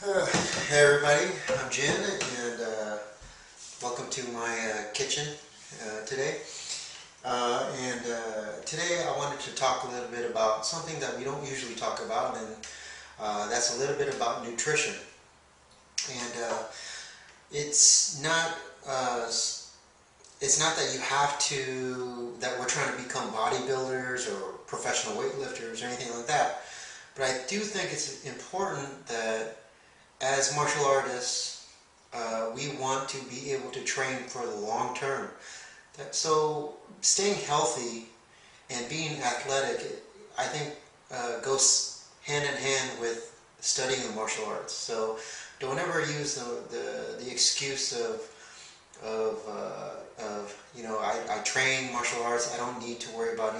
Hey everybody, I'm Jen, and welcome to my kitchen today. Today I wanted to talk a little bit about something that we don't usually talk about, and that's a little bit about nutrition. And it's not that you have to, that we're trying to become bodybuilders or professional weightlifters or anything like that. But I do think it's important that as martial artists, we want to be able to train for the long term. So staying healthy and being athletic, I think, goes hand in hand with studying the martial arts. So don't ever use the excuse of I train martial arts. I don't need to worry about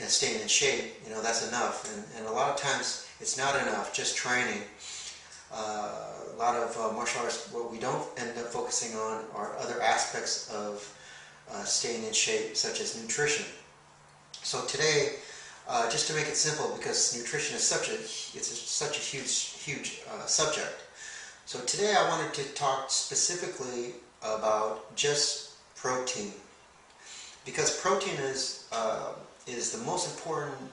staying in shape. That's enough. And a lot of times it's not enough just training. A lot of martial arts, what we don't end up focusing on are other aspects of staying in shape, such as nutrition. So today, just to make it simple, because nutrition is such a huge subject. So today I wanted to talk specifically about just protein, because protein is the most important,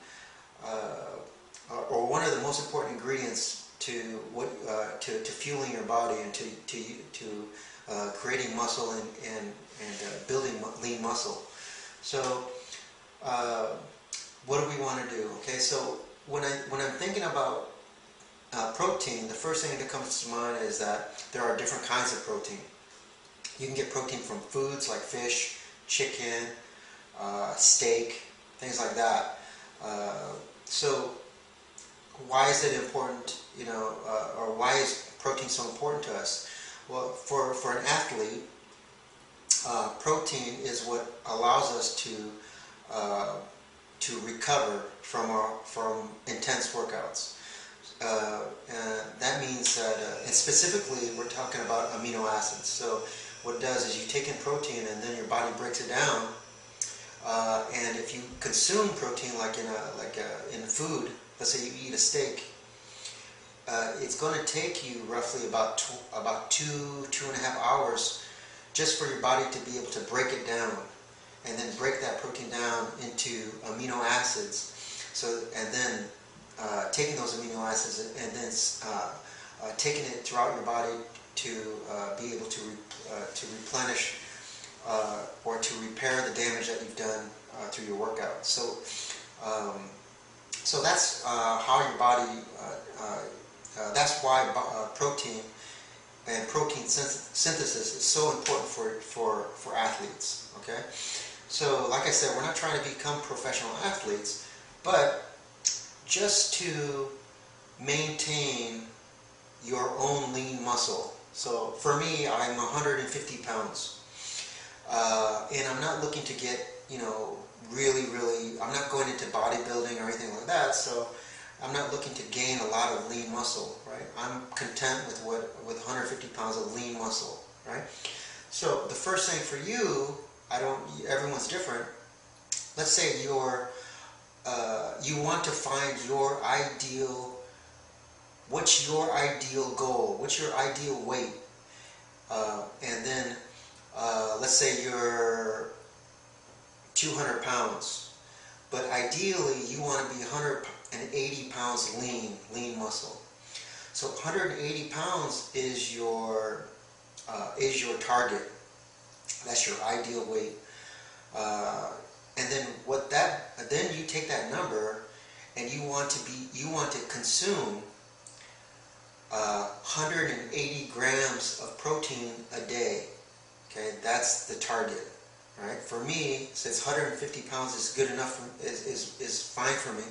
or one of the most important ingredients to fueling your body and to creating muscle and building lean muscle. So what do we want to do? Okay, so when I'm thinking about protein, the first thing that comes to mind is that there are different kinds of protein. You can get protein from foods like fish, chicken, steak, things like that. So why is it important, or why is protein so important to us? Well, for an athlete, protein is what allows us to recover from intense workouts. That means that, and specifically, we're talking about amino acids. So what it does is you take in protein and then your body breaks it down. And if you consume protein like in food, let's say you eat a steak, it's going to take you roughly about 2.5 hours just for your body to be able to break it down, and then break that protein down into amino acids. So, and then taking those amino acids and then taking it throughout your body to be able to replenish or to repair the damage that you've done through your workout. So that's how your body, that's why protein and protein synthesis is so important for athletes. Okay, so like I said, we're not trying to become professional athletes, but just to maintain your own lean muscle. So for me, I'm 150 pounds. And I'm not looking to get, really, I'm not going into bodybuilding or anything like that, so I'm not looking to gain a lot of lean muscle, right? I'm content with 150 pounds of lean muscle, right? So the first thing for you, everyone's different. Let's say you want to find what's your ideal goal? What's your ideal weight? And then let's say you're 200 pounds, but ideally you want to be 180 pounds lean muscle. So 180 pounds is your target. That's your ideal weight. And then then you take that number and you want to consume 180 grams of protein a day. Okay, that's the target. All right. For me, since 150 pounds is good enough, is fine for me.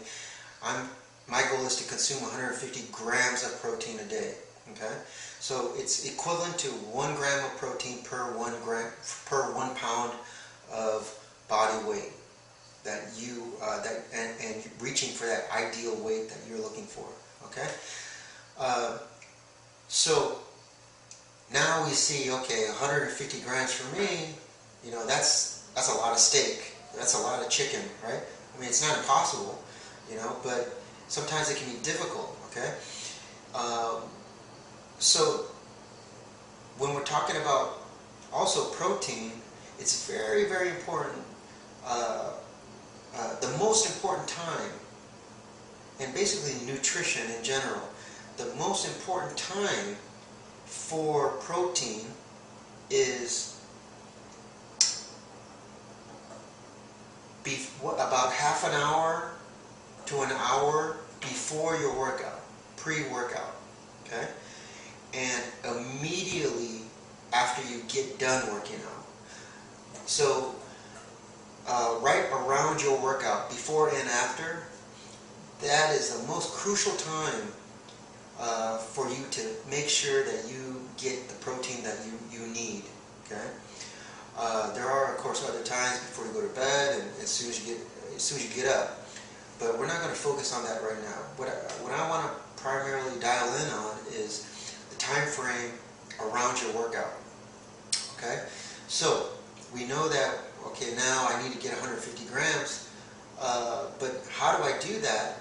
My goal is to consume 150 grams of protein a day. Okay, so it's equivalent to 1 gram of protein per 1 pound of body weight that and reaching for that ideal weight that you're looking for. Okay, so now we see, okay, 150 grams for me, that's a lot of steak. That's a lot of chicken, right? I mean, it's not impossible, but sometimes it can be difficult, okay? Um, so when we're talking about also protein, it's very, very important. The most important time, and basically nutrition in general, the most important time for protein is about half an hour to an hour before your workout, pre-workout, okay? And immediately after you get done working out. So right around your workout, before and after, that is the most crucial time for you to make sure that you get the protein that you need, okay? There are, of course, other times before you go to bed and as soon as you get up, but we're not going to focus on that right now. What I want to primarily dial in on is the time frame around your workout. Okay, so we know that, okay, now I need to get 150 grams, but how do I do that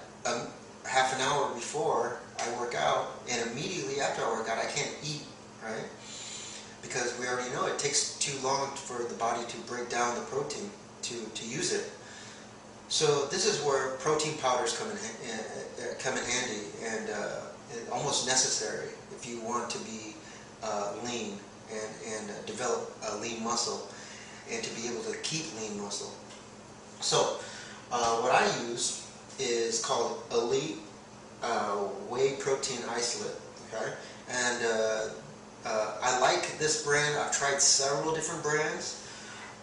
half an hour before I work out, and immediately after I work out I can't eat, right? Because we already know it takes too long for the body to break down the protein to use it. So this is where protein powders come in handy, and almost necessary if you want to be lean and develop a lean muscle, and to be able to keep lean muscle. So what I use is called Elite Whey Protein Isolate. Okay, and I like this brand. I've tried several different brands,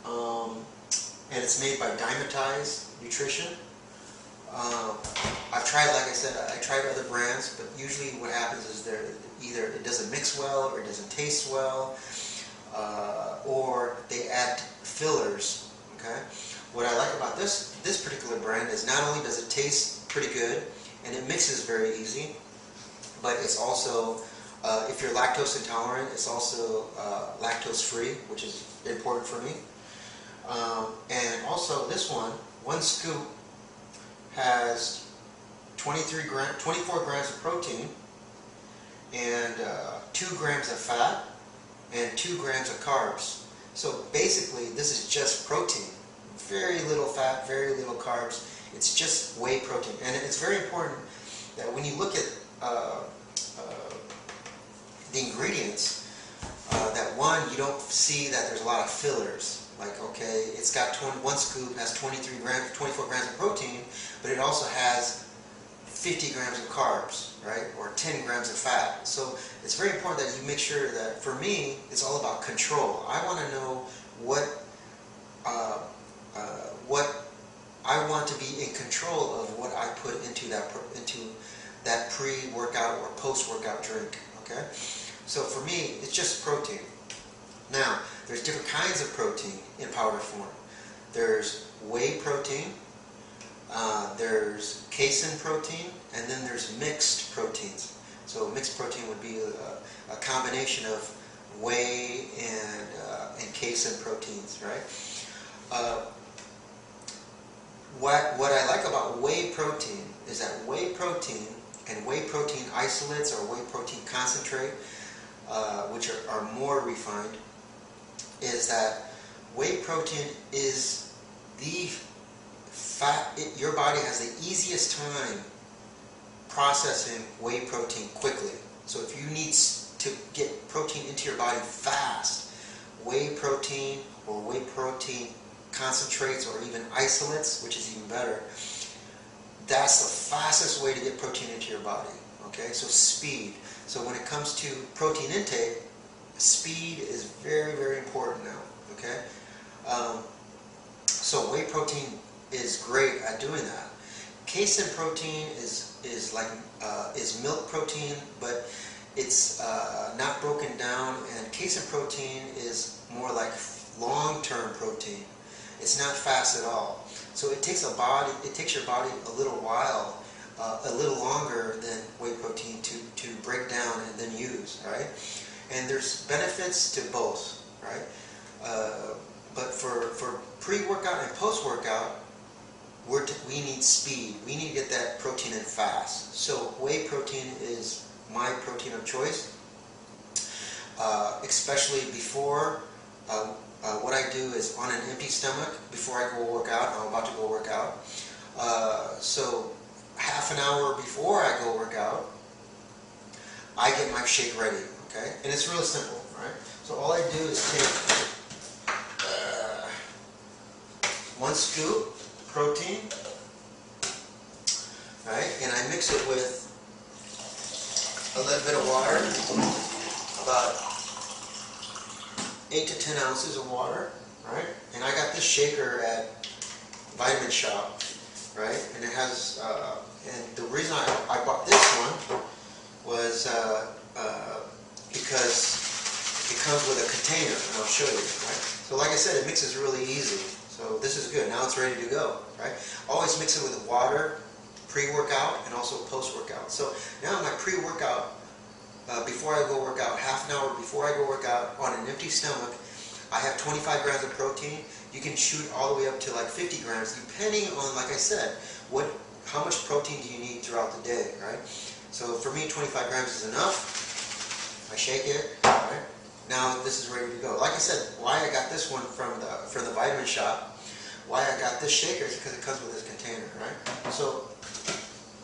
and it's made by Dymatize Nutrition. I've tried, like I said, I tried other brands, but usually what happens is either it doesn't mix well, or it doesn't taste well, or they add fillers. Okay. What I like about this particular brand is not only does it taste pretty good, and it mixes very easy, but it's also, if you're lactose intolerant, it's also lactose free, which is important for me. And also this one scoop has 24 grams of protein and 2 grams of fat and 2 grams of carbs. So basically this is just protein. Very little fat, very little carbs. It's just whey protein. And it's very important that when you look at the ingredients, that one, you don't see that there's a lot of fillers. Like, okay, it's got one scoop has 24 grams of protein, but it also has 50 grams of carbs, right? Or 10 grams of fat. So it's very important that you make sure that, for me, it's all about control. I want to know what I want to be in control of what I put into that pre-workout or post-workout drink. Okay, so for me, it's just protein. Now, there's different kinds of protein in powder form. There's whey protein, there's casein protein, and then there's mixed proteins. So mixed protein would be a combination of whey and casein proteins, right? What I like about whey protein is that whey protein and whey protein isolates or whey protein concentrate, which are more refined, is that whey protein is the fat. Your body has the easiest time processing whey protein quickly. So if you need to get protein into your body fast, whey protein or whey protein concentrates or even isolates, which is even better, that's the fastest way to get protein into your body. Okay, so speed. So when it comes to protein intake, speed is very, very important now. Okay, so whey protein is great at doing that. Casein protein is milk protein, but it's not broken down, and casein protein is more like long-term protein. It's not fast at all. So it takes your body a little while, a little longer than whey protein to break down and then use, right? And there's benefits to both, right? But for pre-workout and post-workout, we need speed. We need to get that protein in fast. So whey protein is my protein of choice, especially before. What I do is on an empty stomach before I go work out. I'm about to go work out. So half an hour before I go work out, I get my shake ready. Okay, and it's really simple. Right. So all I do is take 1 scoop protein, right, and I mix it with a little bit of water, about 8 to 10 ounces of water, right? And I got this shaker at Vitamin Shop, right? And it has, and the reason I bought this one was because it comes with a container, and I'll show you, right? So like I said, it mixes really easy. So this is good. Now it's ready to go, right? Always mix it with water, pre-workout, and also post-workout. So now my pre-workout, before I go work out, half an hour before I go work out, on an empty stomach, I have 25 grams of protein. You can shoot all the way up to like 50 grams, depending on, like I said, how much protein do you need throughout the day, right? So for me, 25 grams is enough. I shake it, right? Now this is ready to go. Like I said, why I got this one from the Vitamin Shop, why I got this shaker is because it comes with this container, right? So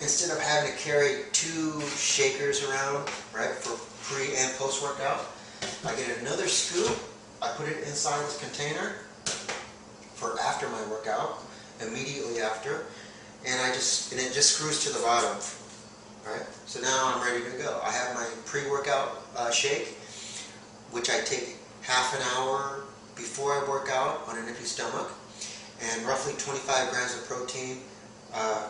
instead of having to carry 2 shakers around, right, for pre and post workout, I get another scoop. I put it inside this container for after my workout, immediately after, and it just screws to the bottom, right? So now I'm ready to go. I have my pre-workout shake, which I take half an hour before I work out on an empty stomach, and roughly 25 grams of protein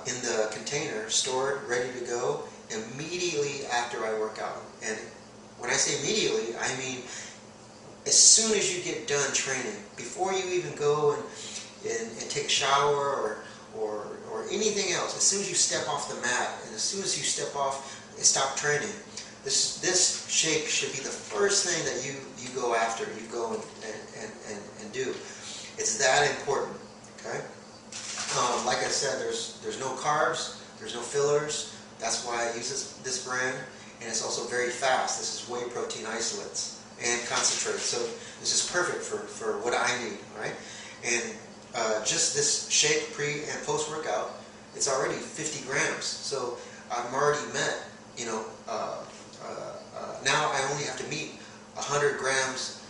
in the container, stored, ready to go, immediately after I work out. And when I say immediately, I mean as soon as you get done training, before you even go and take a shower or anything else, as soon as you step off the mat and as soon as you stop training, this shake should be the first thing that you go after, you go and do. It's that important, okay? Like I said, there's no carbs, there's no fillers. That's why I use this brand, and it's also very fast. This is whey protein isolates and concentrate. So this is perfect for what I need, right? And just this shake pre and post workout, it's already 50 grams. So I'm already met, you know, now I only have to meet 100 grams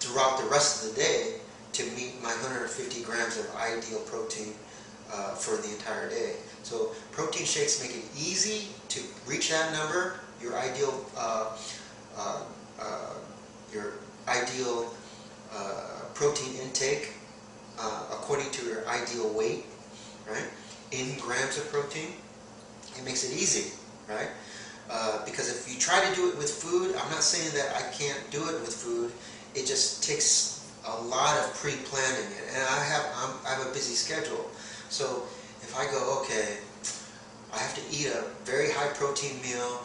throughout the rest of the day to meet my 150 grams of ideal protein for the entire day. So protein shakes make it easy to reach that number, your ideal protein intake according to your ideal weight, right? In grams of protein. It makes it easy, right? Because if you try to do it with food, I'm not saying that I can't do it with food. It just takes a lot of pre-planning, and I have a busy schedule. So if I go, okay, I have to eat a very high protein meal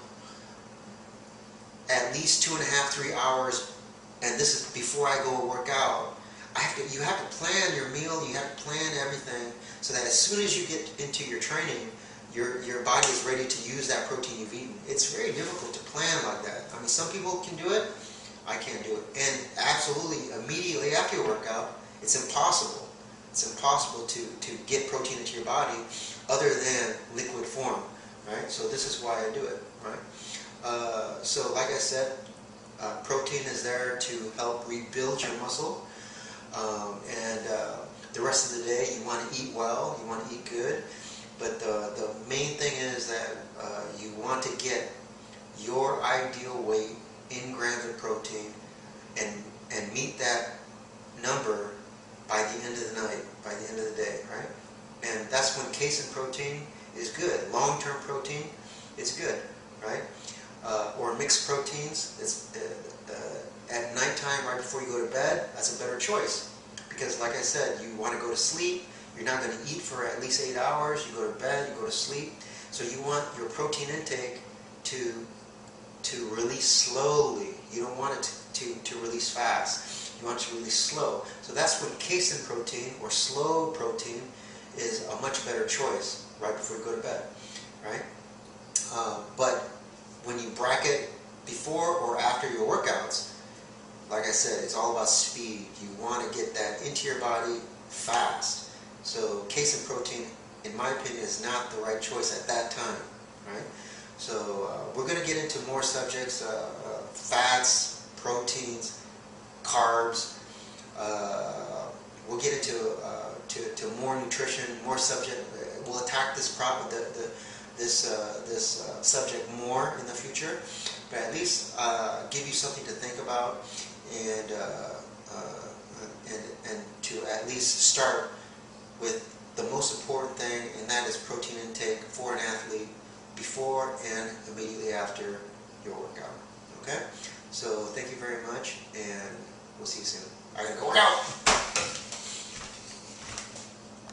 at least 2.5–3 hours, and this is before I go work out. You have to plan your meal, you have to plan everything, so that as soon as you get into your training, your body is ready to use that protein you've eaten. It's very difficult to plan like that. I mean, some people can do it, I can't do it. And absolutely, immediately after your workout, it's impossible. It's impossible to get protein into your body other than liquid form, right? So this is why I do it, right? So like I said, protein is there to help rebuild your muscle. And the rest of the day, you want to eat well, you want to eat good. But the main thing is that you want to get your ideal weight in grams of protein and meet that number by the end of the night, by the end of the day, right? And that's when casein protein is good. Long-term protein is good, right? Or mixed proteins. At nighttime, right before you go to bed, that's a better choice. Because like I said, you want to go to sleep. You're not going to eat for at least 8 hours. You go to bed, you go to sleep. So you want your protein intake to release slowly. You don't want it to release fast. You want it to release slow. So that's when casein protein or slow protein is a much better choice right before you go to bed, right? But when you bracket before or after your workouts, like I said, it's all about speed. You want to get that into your body fast. So casein protein, in my opinion, is not the right choice at that time, right? So we're going to get into more subjects, fats, proteins, carbs. We'll get into to more nutrition, more subject. We'll attack this subject more in the future, but at least give you something to think about, and to at least start with the most important thing, and that is protein intake for an athlete before and immediately after your workout. Okay? So thank you very much, and we'll see you soon. I gotta go work out!